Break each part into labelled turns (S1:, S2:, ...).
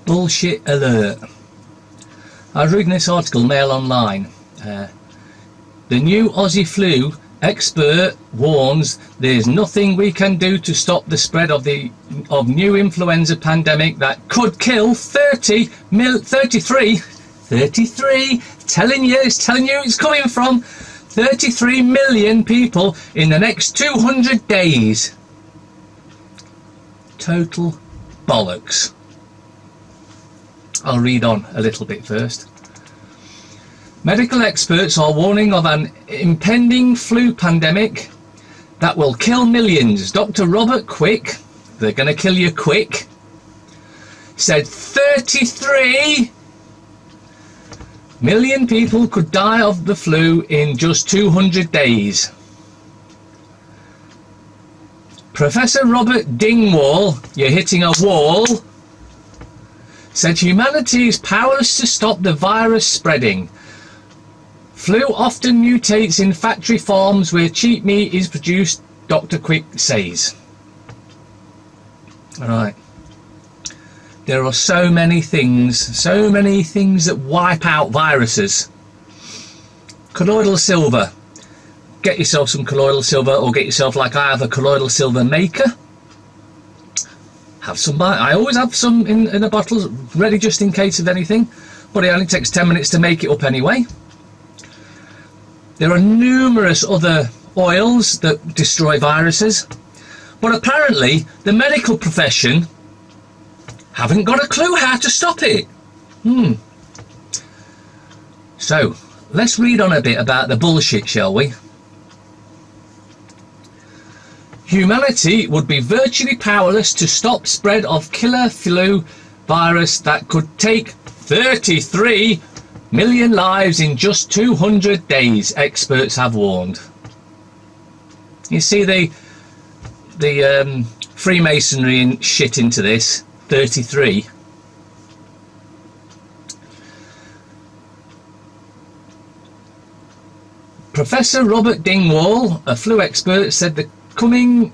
S1: Bullshit alert. I was reading this article, Mail Online. The new Aussie flu expert warns there's nothing we can do to stop the spread of new influenza pandemic that could kill 33, telling you it's coming from 33 million people in the next 200 days. Total bollocks. I'll read on a little bit first. Medical experts are warning of an impending flu pandemic that will kill millions. Dr. Robert Quick, they're going to kill you quick, said 33 million people could die of the flu in just 200 days. Professor Robert Dingwall, you're hitting a wall, said humanity is powerless to stop the virus spreading. Flu often mutates in factory farms where cheap meat is produced, Dr. Quick says. Alright. There are so many things that wipe out viruses. Colloidal silver. Get yourself some colloidal silver, or get yourself, like I have, a colloidal silver maker. Have some. I always have some in a bottle, ready just in case of anything. But it only takes 10 minutes to make it up anyway. There are numerous other oils that destroy viruses. But apparently, the medical profession haven't got a clue how to stop it. So, let's read on a bit about the bullshit, shall we? Humanity would be virtually powerless to stop spread of killer flu virus that could take 33 million lives in just 200 days, experts have warned. You see the Freemasonry and shit into this. 33. Professor Robert Dingwall, a flu expert, said the covering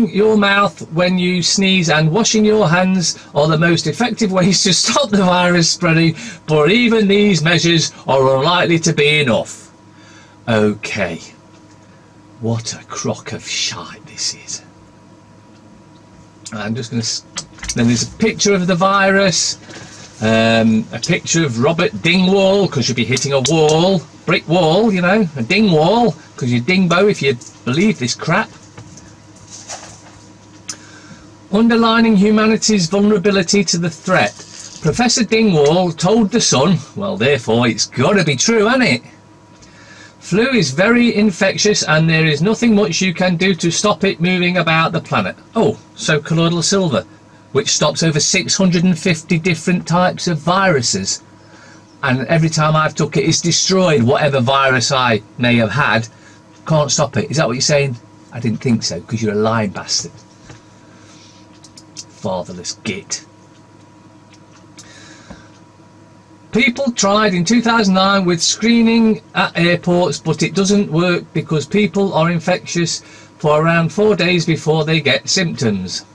S1: your mouth when you sneeze and washing your hands are the most effective ways to stop the virus spreading, but even these measures are unlikely to be enough. Okay, what a crock of shite this is. I'm just going to... Then there's a picture of the virus, a picture of Robert Dingwall, because you'll be hitting a wall, brick wall, you know, a ding wall, because you're dingbo if you believe this crap. Underlining humanity's vulnerability to the threat, Professor Dingwall told The Sun, well, therefore it's got to be true, hasn't it? Flu is very infectious and there is nothing much you can do to stop it moving about the planet. Oh, so colloidal silver, which stops over 650 different types of viruses. And every time I've took it, it's destroyed whatever virus I may have had. Can't stop it. Is that what you're saying? I didn't think so, because you're a lying bastard. Fatherless git. People tried in 2009 with screening at airports, but it doesn't work because people are infectious for around 4 days before they get symptoms.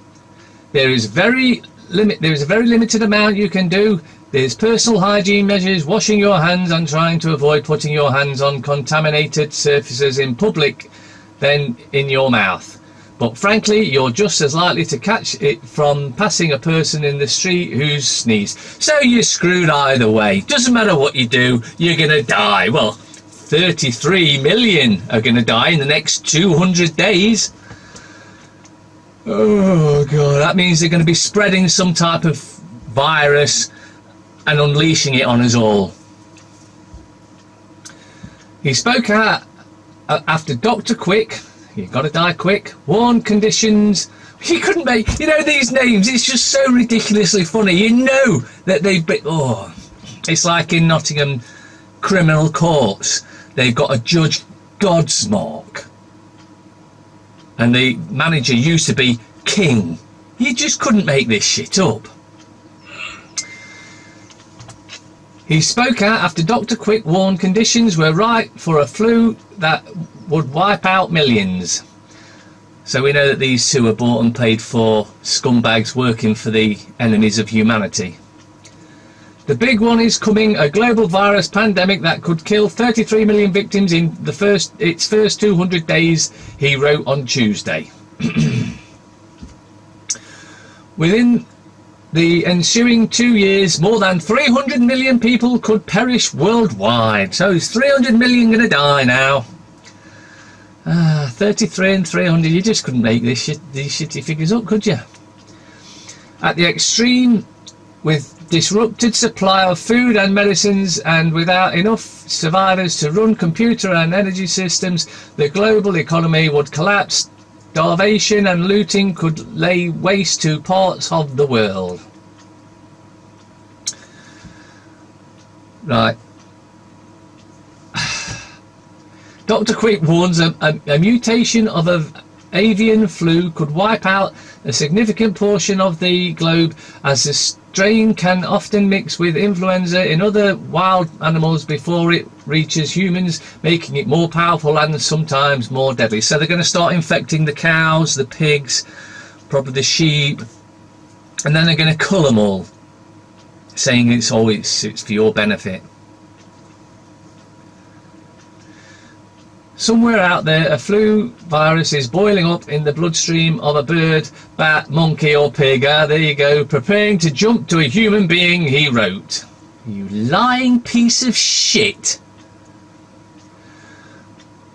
S1: There is a very limited amount you can do. There's personal hygiene measures, washing your hands and trying to avoid putting your hands on contaminated surfaces in public than in your mouth. But frankly, you're just as likely to catch it from passing a person in the street who's sneezed. So you're screwed either way. Doesn't matter what you do, you're going to die. Well, 33 million are going to die in the next 200 days. Oh God, that means they're going to be spreading some type of virus and unleashing it on us all. He spoke out after Dr. Quick, you've got to die quick, warned conditions. He couldn't make, you know, these names, it's just so ridiculously funny. You know that they've been, oh, it's like in Nottingham criminal courts, they've got a Judge Godsmark. And the manager used to be King. You just couldn't make this shit up. He spoke out after Dr. Quick warned conditions were right for a flu that would wipe out millions. So we know that these two are bought and paid for scumbags working for the enemies of humanity. The big one is coming, a global virus pandemic that could kill 33 million victims in its first 200 days, he wrote on Tuesday. Within the ensuing 2 years, more than 300 million people could perish worldwide. So is 300 million going to die now? 33 and 300, you just couldn't make these shitty figures up, could you? At the extreme, with disrupted supply of food and medicines and without enough survivors to run computer and energy systems, the global economy would collapse. Starvation and looting could lay waste to parts of the world. Right. Dr. Quick warns a mutation of avian flu could wipe out a significant portion of the globe, as the strain can often mix with influenza in other wild animals before it reaches humans, making it more powerful and sometimes more deadly. So they're going to start infecting the cows, the pigs, probably the sheep, and then they're going to cull them all, saying it's for your benefit. Somewhere out there, a flu virus is boiling up in the bloodstream of a bird, bat, monkey or pig. There you go, preparing to jump to a human being, he wrote. You lying piece of shit.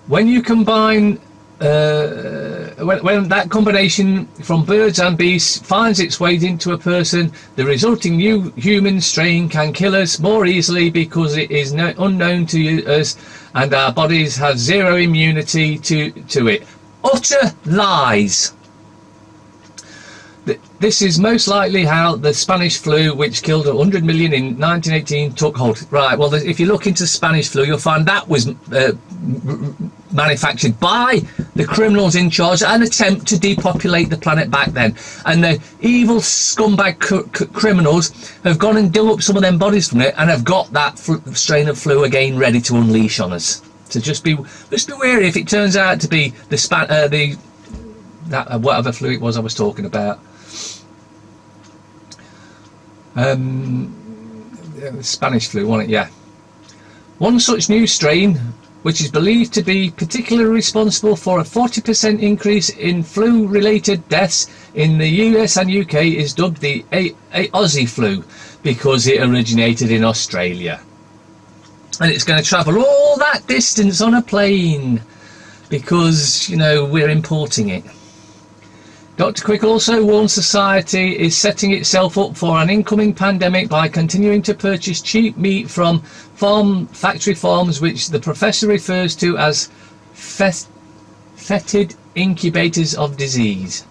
S1: When you combine, when that combination from birds and beasts finds its way into a person, the resulting new human strain can kill us more easily because it is unknown to us, and our bodies have zero immunity to it. Utter lies. This is most likely how the Spanish flu, which killed 100 million in 1918, took hold. Right, well, if you look into Spanish flu, you'll find that was manufactured by the criminals in charge, an attempt to depopulate the planet back then. And the evil scumbag criminals have gone and dug up some of them bodies from it and have got that strain of flu again ready to unleash on us. So just be wary if it turns out to be the whatever flu it was I was talking about. Spanish flu, wasn't it? Yeah. One such new strain, which is believed to be particularly responsible for a 40% increase in flu-related deaths in the US and UK, is dubbed the Aussie flu because it originated in Australia. And it's going to travel all that distance on a plane because, you know, we're importing it. Dr. Quick also warns society is setting itself up for an incoming pandemic by continuing to purchase cheap meat from factory farms, which the professor refers to as fetid incubators of disease.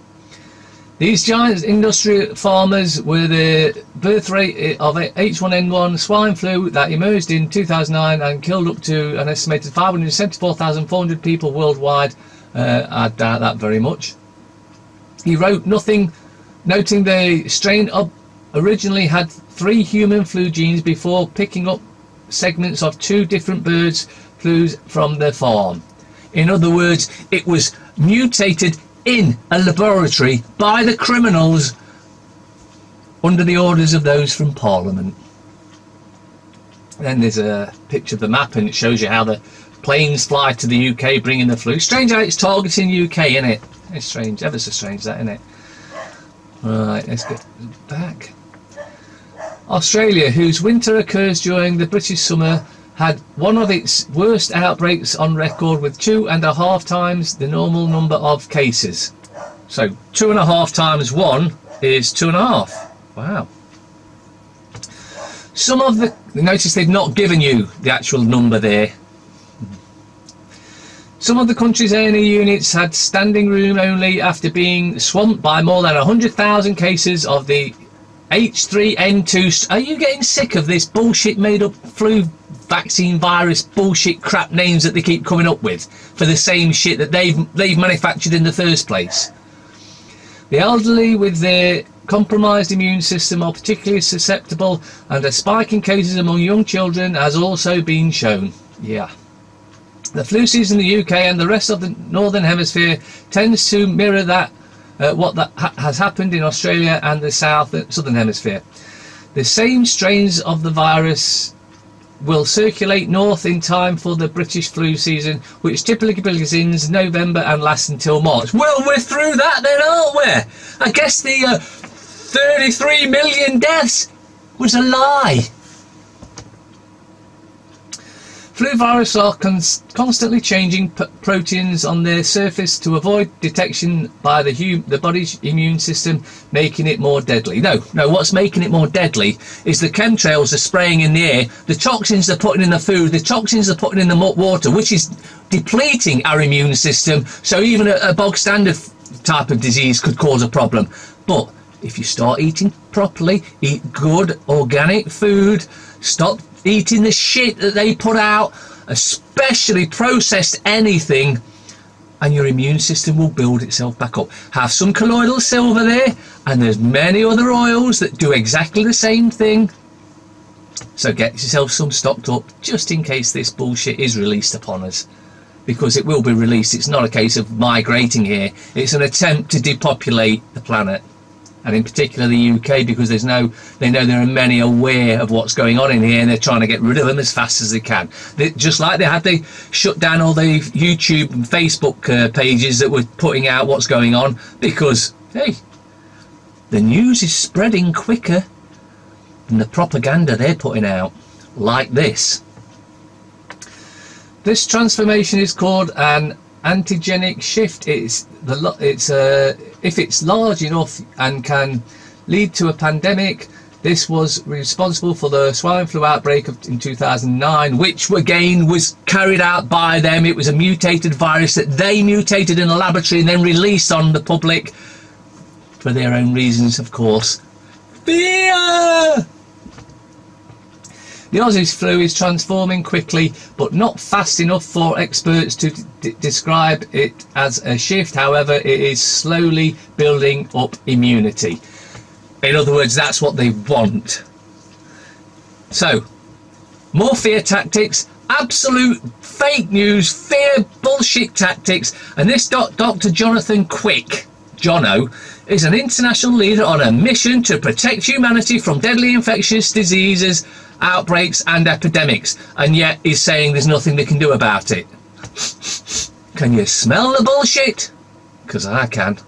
S1: These giant industry farmers were the birth rate of H1N1 swine flu that emerged in 2009 and killed up to an estimated 574,400 people worldwide. I doubt that very much. He wrote noting the strain originally had 3 human flu genes before picking up segments of 2 different birds' flus from the farm. In other words, it was mutated in a laboratory by the criminals under the orders of those from Parliament. Then there's a picture of the map and it shows you how the planes fly to the UK bringing the flu. Strange how it's targeting UK, isn't it? It's strange, ever so strange that, isn't it? Right, let's get back. Australia, whose winter occurs during the British summer, had one of its worst outbreaks on record with 2.5 times the normal number of cases. So 2.5 times 1 is 2.5. Wow. Some of the... Notice they've not given you the actual number there. Some of the country's A&E units had standing room only after being swamped by more than 100,000 cases of the H3N2. Are you getting sick of this bullshit made up flu vaccine virus bullshit crap names that they keep coming up with for the same shit that they've manufactured in the first place? The elderly with their compromised immune system are particularly susceptible, and a spike in cases among young children has also been shown. Yeah. The flu season in the UK and the rest of the Northern Hemisphere tends to mirror that has happened in Australia and the Southern Hemisphere. The same strains of the virus will circulate north in time for the British flu season, which typically begins November and lasts until March. Well, we're through that then, aren't we? I guess the 33 million deaths was a lie. Flu viruses are constantly changing proteins on their surface to avoid detection by the body's immune system, making it more deadly. No, what's making it more deadly is the chemtrails they're spraying in the air, the toxins they're putting in the food, the toxins they're putting in the water, which is depleting our immune system, so even a bog standard type of disease could cause a problem. But if you start eating properly, eat good organic food, stop eating the shit that they put out, especially processed anything, and your immune system will build itself back up. Have some colloidal silver there, and there's many other oils that do exactly the same thing. So get yourself some stocked up, just in case this bullshit is released upon us, because it will be released. It's not a case of migrating here, it's an attempt to depopulate the planet. And in particular the UK, because they know there are many aware of what's going on in here, and they're trying to get rid of them as fast as they can. Just like they shut down all the YouTube and Facebook pages that were putting out what's going on, because, hey, the news is spreading quicker than the propaganda they're putting out, like this. This transformation is called an antigenic shift. If it's large enough and can lead to a pandemic. This was responsible for the swine flu outbreak in 2009, which again was carried out by them. It was a mutated virus that they mutated in a laboratory and then released on the public for their own reasons, of course. Fear! The Aussies flu is transforming quickly, but not fast enough for experts to describe it as a shift. However, it is slowly building up immunity. In other words, that's what they want. So, more fear tactics, absolute fake news, fear bullshit tactics. And this Dr. Jonathan Quick, Jono, is an international leader on a mission to protect humanity from deadly infectious diseases, outbreaks and epidemics, and yet he's saying there's nothing they can do about it. Can you smell the bullshit? Because I can.